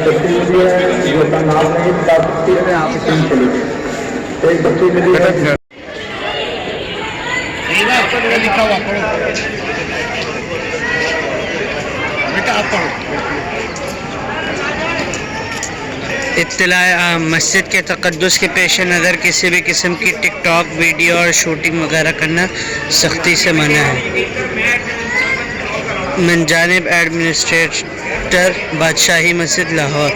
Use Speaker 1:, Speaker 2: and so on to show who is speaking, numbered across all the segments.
Speaker 1: बच्ची मिली है जिसका नाम नहीं बता सकती है, यहाँ पे टीम चली गई। एक बच्ची मिली है
Speaker 2: लिखा हुआ पढ़ो बेटा, आप पढ़ो।
Speaker 3: इत्तला मस्जिद के तक़द्दुस के पेश नज़र किसी भी किस्म की टिकटॉक वीडियो और शूटिंग वगैरह करना सख्ती से मना है। मन जानिब एडमिनिस्ट्रेटर बादशाही मस्जिद लाहौर।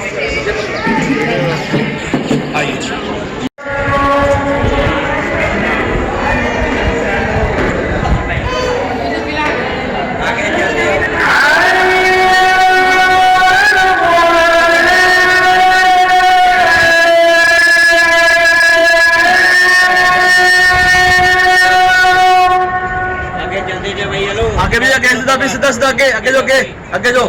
Speaker 2: आगे भी आगे, सीधा सीधा आगे आगे जो आगे जो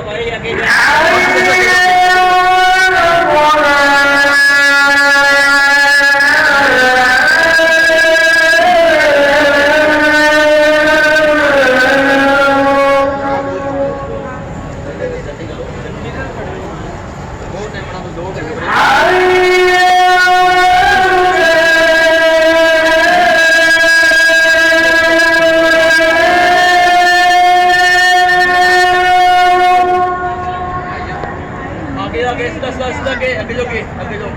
Speaker 2: आगे सीधा सीधा सीधा आगे जो आगे जो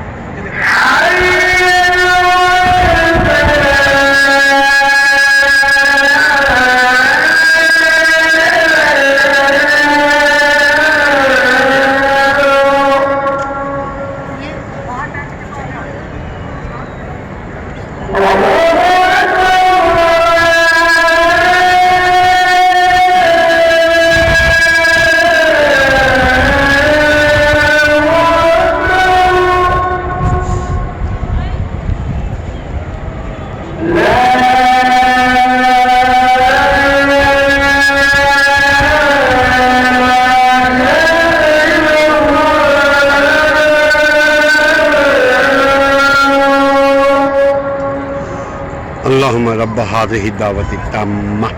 Speaker 4: अल्लाहुम्मा रब्ब हाज़िहि दावति ताम्मा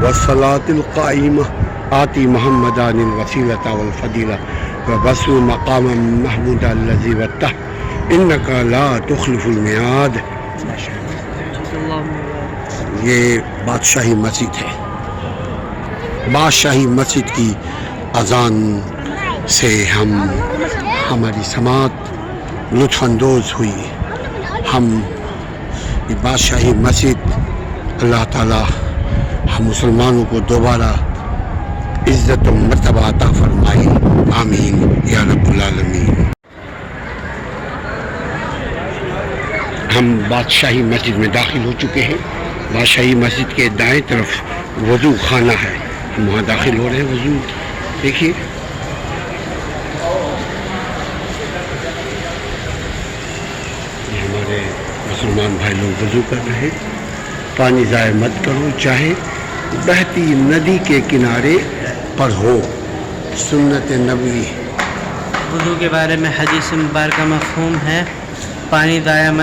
Speaker 4: वस्सलातिल क़ाइमा आति मुहम्मदानिल वसीलता वल फदीला व बसु मक़ामम महमूदा अल्लज़ी वत्ता इन्नका ला तुख़लिफ़ुल मियाद। ये बादशाही मस्जिद है। बादशाही मस्जिद की अज़ान से हमारी समात लुत्फ़अंदोज़ हुई। हम ये बादशाही मस्जिद अल्लाह ताला हम मुसलमानों को दोबारा इज़्ज़त व मर्तबा अता फरमाए, आमीन या रब्बुल आलमीन। हम बादशाही मस्जिद में दाखिल हो चुके हैं। बादशाही मस्जिद के दाएं तरफ वज़ू खाना है, हम वहाँ दाखिल हो रहे हैं। वज़ू देखिए, हमारे मुसलमान भाई लोग वज़ू कर रहे हैं। पानी ज़ाया मत करो, चाहे बहती नदी के किनारे पर हो। सुन्नत नबवी
Speaker 3: वज़ू के बारे में हदीस मुबारक मफ़हूम है, पानी ज़ाया मत